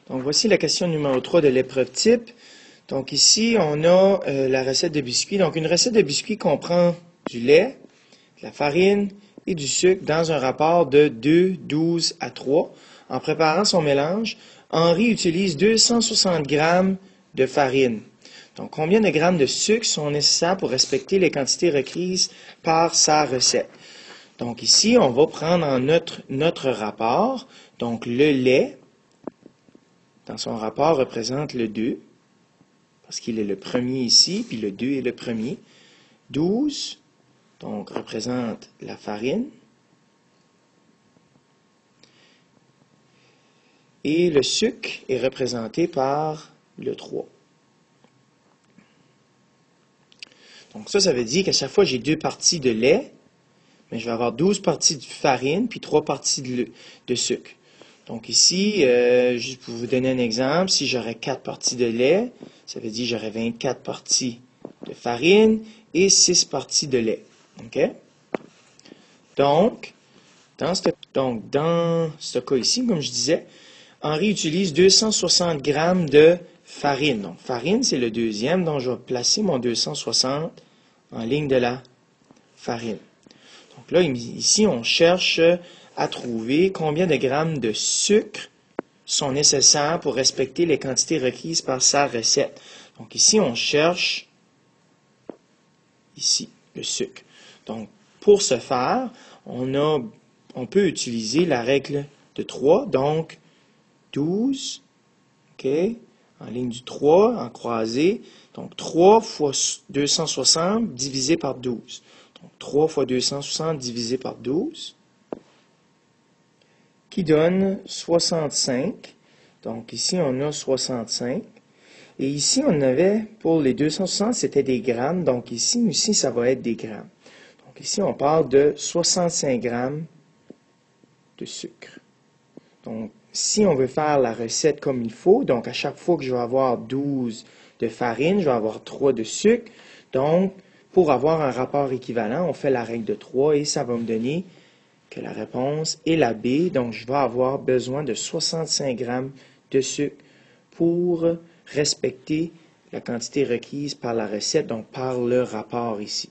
Donc, voici la question numéro 3 de l'épreuve type. Donc, ici, on a la recette de biscuits. Donc, une recette de biscuits comprend du lait, de la farine et du sucre dans un rapport de 2, 12 à 3. En préparant son mélange, Henri utilise 260 grammes de farine. Donc, combien de grammes de sucre sont nécessaires pour respecter les quantités requises par sa recette? Donc, ici, on va prendre en notre rapport, donc le lait, dans son rapport, représente le 2, parce qu'il est le premier ici, puis le 2 est le premier. 12, donc, représente la farine. Et le sucre est représenté par le 3. Donc, ça veut dire qu'à chaque fois, j'ai 2 parties de lait, mais je vais avoir 12 parties de farine, puis 3 parties de sucre. Donc ici, juste pour vous donner un exemple, si j'aurais 4 parties de lait, ça veut dire que j'aurais 24 parties de farine et 6 parties de lait. OK? Donc, dans ce cas ici, comme je disais, Henri utilise 260 grammes de farine. Donc, farine, c'est le deuxième, donc je vais placer mon 260 en ligne de la farine. Donc là, ici, on cherche à trouver combien de grammes de sucre sont nécessaires pour respecter les quantités requises par sa recette. Donc ici, on cherche ici le sucre. Donc, pour ce faire, on peut utiliser la règle de 3, donc 12, OK, en ligne du 3, en croisée. Donc, 3 fois 260 divisé par 12. Donc, 3 fois 260 divisé par 12, qui donne 65. Donc, ici, on a 65. Et ici, on avait, pour les 260, c'était des grammes. Donc, ici, ça va être des grammes. Donc, ici, on parle de 65 grammes de sucre. Donc, si on veut faire la recette comme il faut, donc à chaque fois que je vais avoir 12 de farine, je vais avoir 3 de sucre. Donc, pour avoir un rapport équivalent, on fait la règle de 3 et ça va me donner que la réponse est la B. Donc, je vais avoir besoin de 65 grammes de sucre pour respecter la quantité requise par la recette, donc par le rapport ici.